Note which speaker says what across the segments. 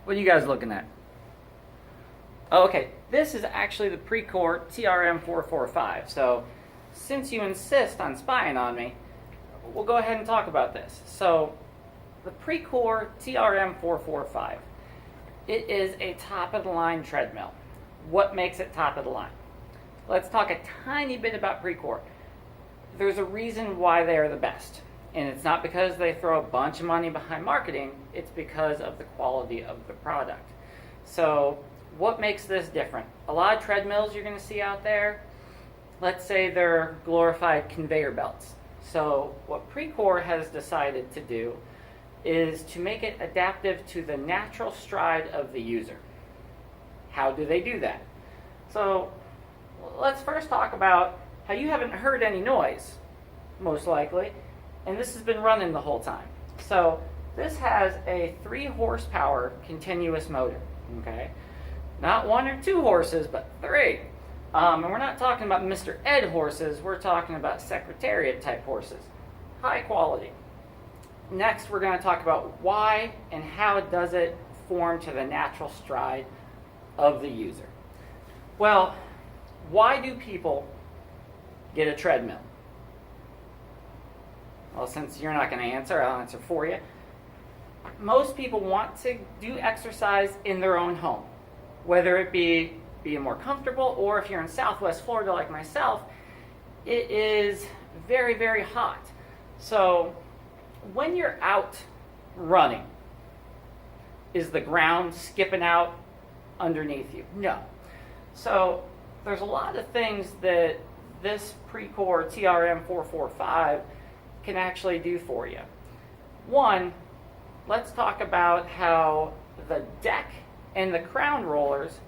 Speaker 1: What are you guys looking at? Oh, okay, this is actually the Precor TRM 445. So since you insist on spying on me, we'll go ahead and talk about this. So the Precor TRM 445, it is a top-of-the-line treadmill. What makes it top of the line? Let's talk a tiny bit about Precor. There's a reason why they are the best. And it's not because they throw a bunch of money behind marketing, it's because of the quality of the product. So what makes this different? A lot of treadmills you're going to see out there, let's say they're glorified conveyor belts. So what Precor has decided to do is to make it adaptive to the natural stride of the user. How do they do that? So let's first talk about how you haven't heard any noise, most likely, and this has been running the whole time. So this has a 3 horsepower continuous motor, okay? Not 1 or 2 horses, but 3. And we're not talking about Mr. Ed horses, we're talking about Secretariat type horses. High quality. Next, we're going to talk about why and how does it form to the natural stride of the user. Well, why do people get a treadmill? Well, since you're not going to answer, I'll answer for you. Most people want to do exercise in their own home, whether it be more comfortable, or if you're in Southwest Florida like myself, it is very, very hot. So when you're out running, is the ground skipping out underneath you? No. So there's a lot of things that this Precor TRM 445 can actually do for you. One, let's talk about how the deck and the crown rollers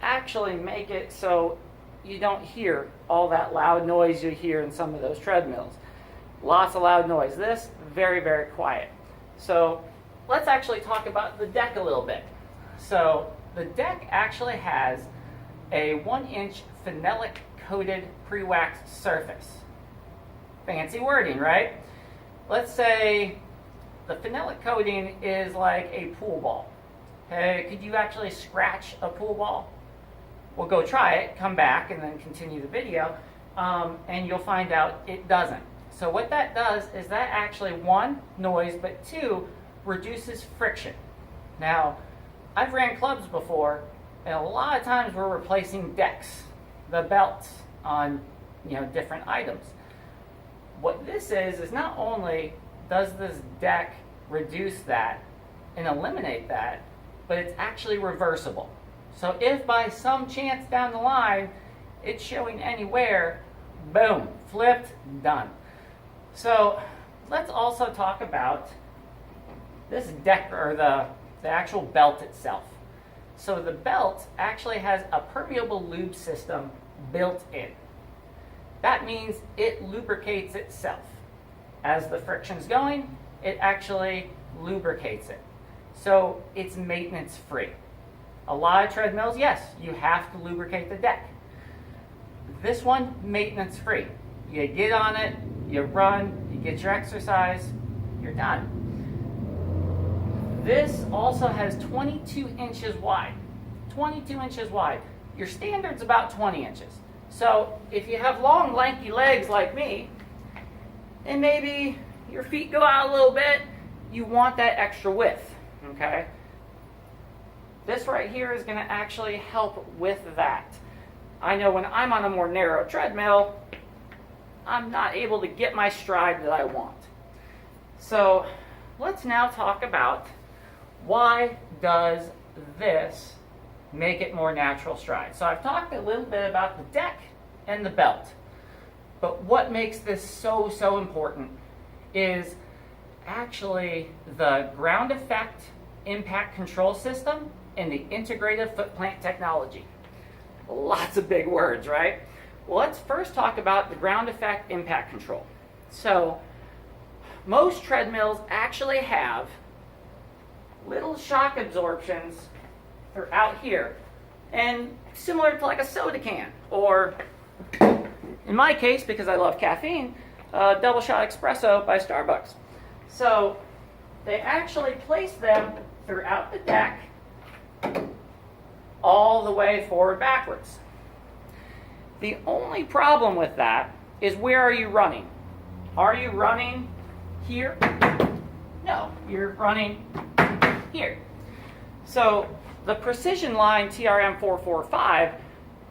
Speaker 1: actually make it so you don't hear all that loud noise you hear in some of those treadmills. Lots of loud noise. This, very, very quiet. So let's actually talk about the deck a little bit. So the deck actually has a 1-inch phenolic coated pre-waxed surface. Fancy wording, right? Let's say the phenolic coating is like a pool ball. Okay, could you actually scratch a pool ball? Well, go try it, come back, and then continue the video, and you'll find out it doesn't. So what that does is that actually, 1, noise, but 2, reduces friction. Now, I've ran clubs before, and a lot of times we're replacing decks, the belts on different items. What this is not only does this deck reduce that and eliminate that, but it's actually reversible. So if by some chance down the line it's showing any wear, boom, flipped, done. So let's also talk about this deck, or the actual belt itself. So the belt actually has a permeable lube system built in. That means it lubricates itself. As the friction's going, it actually lubricates it. So it's maintenance free. A lot of treadmills, yes, you have to lubricate the deck. This one, maintenance free. You get on it, you run, you get your exercise, you're done. This also has 22 inches wide. 22 inches wide. Your standard's about 20 inches. So if you have long, lanky legs like me, and maybe your feet go out a little bit, you want that extra width, okay? This right here is going to actually help with that. I know when I'm on a more narrow treadmill, I'm not able to get my stride that I want. So let's now talk about why does this make it more natural stride. So I've talked a little bit about the deck and the belt. But what makes this so important is actually the ground effect impact control system and the integrative foot plant technology. Lots of big words, right? Well, let's first talk about the ground effect impact control. So most treadmills actually have little shock absorptions throughout here, and similar to like a soda can, or in my case, because I love caffeine, double shot espresso by Starbucks. So they actually place them throughout the deck all the way forward backwards. The only problem with that is, where are you running? Are you running here? No, you're running here. So the Precision Line TRM 445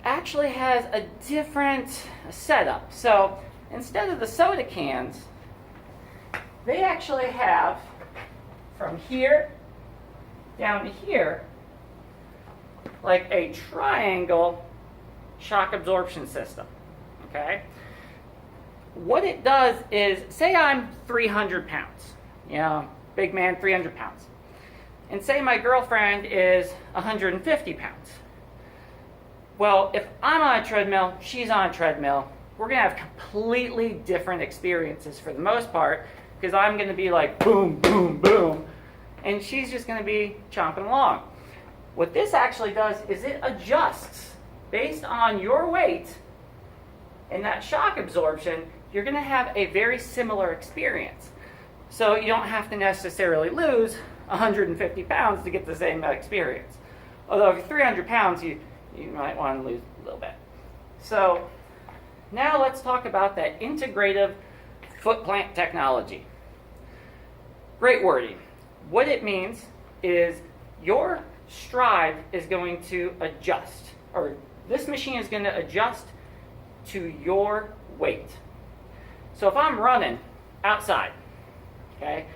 Speaker 1: actually has a different setup. So instead of the soda cans, they actually have, from here down to here, like a triangle shock absorption system. Okay? What it does is, say I'm 300 pounds, big man, 300 pounds. And say my girlfriend is 150 pounds. Well, if I'm on a treadmill, she's on a treadmill, we're going to have completely different experiences for the most part, because I'm going to be like boom, boom, boom, and she's just going to be chomping along. What this actually does is it adjusts based on your weight and that shock absorption. You're going to have a very similar experience. So you don't have to necessarily lose 150 pounds to get the same experience. Although if you're 300 pounds, you might want to lose a little bit. So now let's talk about that integrative foot plant technology. Great wording. What it means is your stride is going to adjust, or this machine is going to adjust to your weight. So if I'm running outside, okay,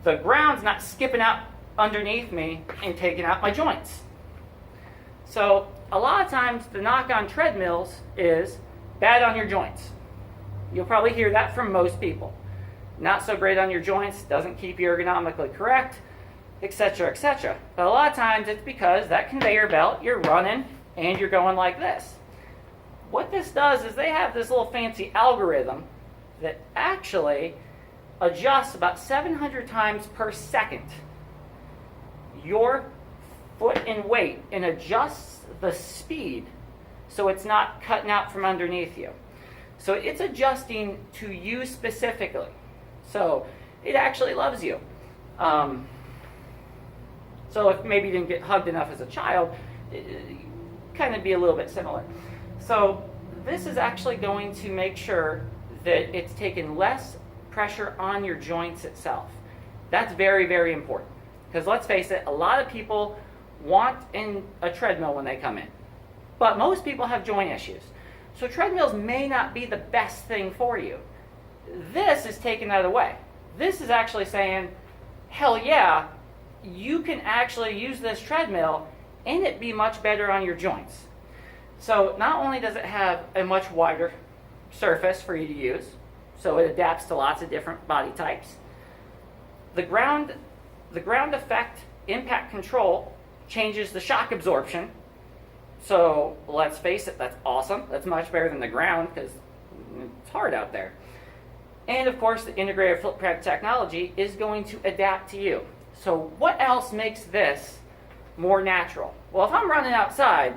Speaker 1: the ground's not skipping out underneath me and taking out my joints. So a lot of times the knock on treadmills is bad on your joints. You'll probably hear that from most people. Not so great on your joints, doesn't keep you ergonomically correct, etc., etc. But a lot of times it's because that conveyor belt, you're running and you're going like this. What this does is they have this little fancy algorithm that actually adjusts about 700 times per second your foot and weight, and adjusts the speed so it's not cutting out from underneath you. So it's adjusting to you specifically. So it actually loves you. So if maybe you didn't get hugged enough as a child, kind of be a little bit similar. So this is actually going to make sure that it's taking less pressure on your joints itself. That's very, very important. Because let's face it, a lot of people want a treadmill when they come in. But most people have joint issues. So treadmills may not be the best thing for you. This is taking that away. This is actually saying, hell yeah, you can actually use this treadmill and it be much better on your joints. So not only does it have a much wider surface for you to use, so it adapts to lots of different body types. The ground effect impact control changes the shock absorption. So let's face it, that's awesome. That's much better than the ground because it's hard out there. And of course, the integrated foot pad technology is going to adapt to you. So what else makes this more natural? Well, if I'm running outside,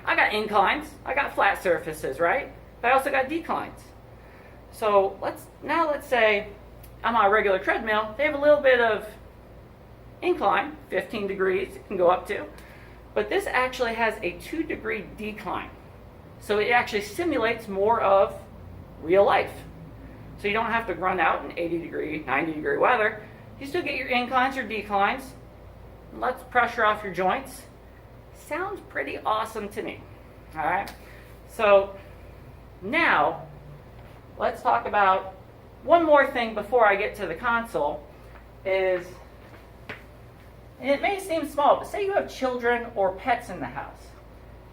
Speaker 1: I got inclines, I got flat surfaces, right? But I also got declines. So let's say I'm on a regular treadmill. They have a little bit of incline, 15 degrees it can go up to. But this actually has a 2-degree decline. So it actually simulates more of real life. So you don't have to run out in 80-degree, 90-degree weather. You still get your inclines, your declines. Lets pressure off your joints. Sounds pretty awesome to me. All right. So now let's talk about one more thing before I get to the console. And it may seem small, but say you have children or pets in the house.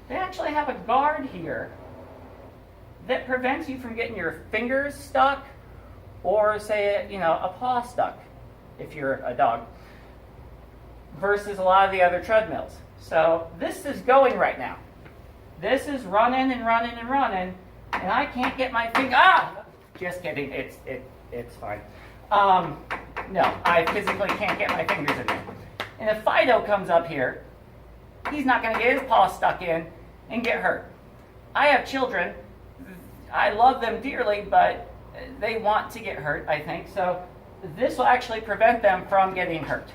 Speaker 1: They actually have a guard here that prevents you from getting your fingers stuck, or say, a paw stuck if you're a dog, versus a lot of the other treadmills. So this is going right now. This is running and running and running, and I can't get my finger. Just kidding. It's fine. No, I physically can't get my fingers in there. And if Fido comes up here, he's not going to get his paw stuck in and get hurt. I have children. I love them dearly, but they want to get hurt, I think. So this will actually prevent them from getting hurt.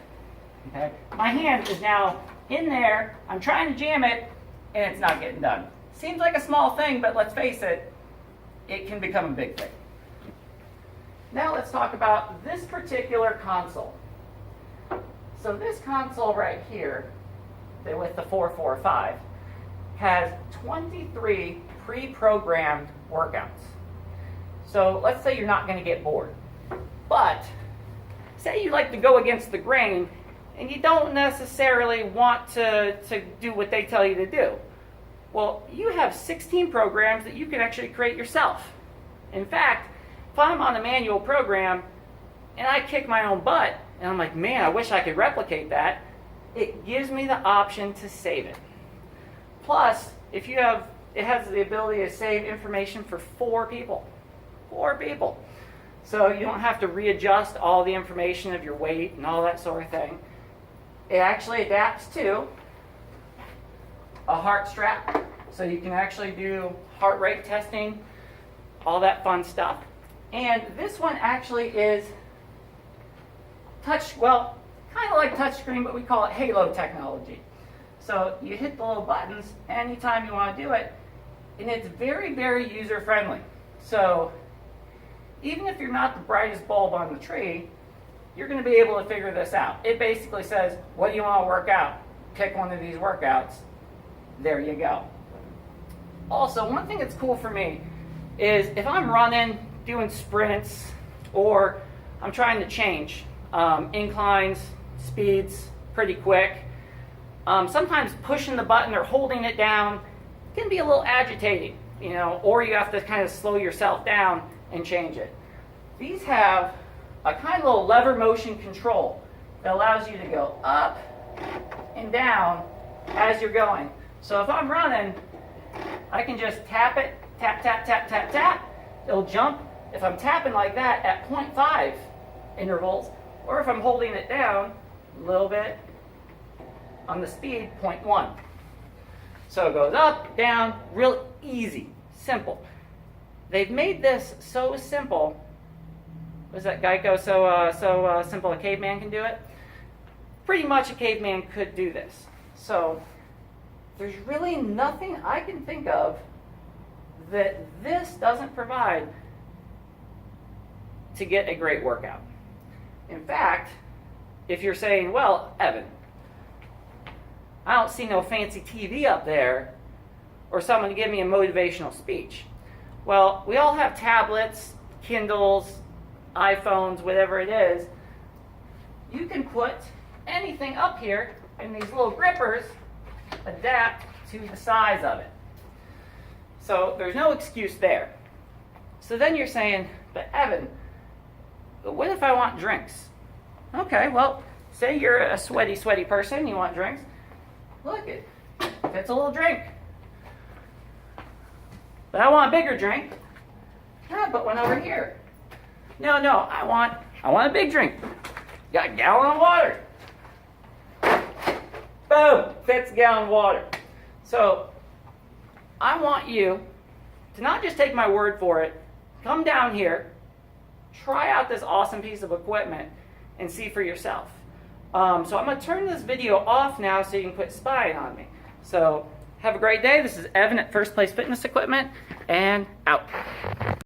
Speaker 1: Okay? My hand is now in there, I'm trying to jam it, and it's not getting done. Seems like a small thing, but let's face it, it can become a big thing. Now let's talk about this particular console. So this console right here, with the 445, has 23 pre-programmed workouts. So let's say you're not going to get bored. But say you like to go against the grain and you don't necessarily want to do what they tell you to do. Well, you have 16 programs that you can actually create yourself. In fact, if I'm on a manual program and I kick my own butt and I'm like, man, I wish I could replicate that, it gives me the option to save it. Plus, it has the ability to save information for 4 people. 4 people. So you don't have to readjust all the information of your weight and all that sort of thing. It actually adapts to a heart strap, so you can actually do heart rate testing, all that fun stuff. And this one actually is kind of like touchscreen, but we call it halo technology. So you hit the little buttons anytime you want to do it, and it's very, very user-friendly. So even if you're not the brightest bulb on the tree, you're going to be able to figure this out. It basically says, what do you want to work out? Pick one of these workouts. There you go. Also, one thing that's cool for me is if I'm running, doing sprints, or I'm trying to change inclines, speeds pretty quick, sometimes pushing the button or holding it down can be a little agitating, or you have to kind of slow yourself down and change it. These have a kind of little lever motion control that allows you to go up and down as you're going. So if I'm running, I can just tap it, tap, tap, tap, tap, tap. It'll jump. If I'm tapping like that at 0.5 intervals, or if I'm holding it down a little bit on the speed, 0.1. So it goes up, down, real easy, simple. They've made this so simple. Was that Geico so simple a caveman can do it? Pretty much a caveman could do this. So there's really nothing I can think of that this doesn't provide to get a great workout. In fact, if you're saying, well, Evan, I don't see no fancy TV up there or someone to give me a motivational speech. Well, we all have tablets, Kindles, iPhones, whatever it is. You can put anything up here, and these little grippers adapt to the size of it. So there's no excuse there. So then you're saying, but Evan, what if I want drinks? Okay, well, say you're a sweaty person, you want drinks. Look, it fits a little drink. But I want a bigger drink. Yeah, put one over here. No, I want a big drink. Got a gallon of water. Boom, fits a gallon of water. So I want you to not just take my word for it. Come down here, try out this awesome piece of equipment, and see for yourself. So I'm going to turn this video off now so you can quit spying on me. So have a great day. This is Evan at First Place Fitness Equipment, and out.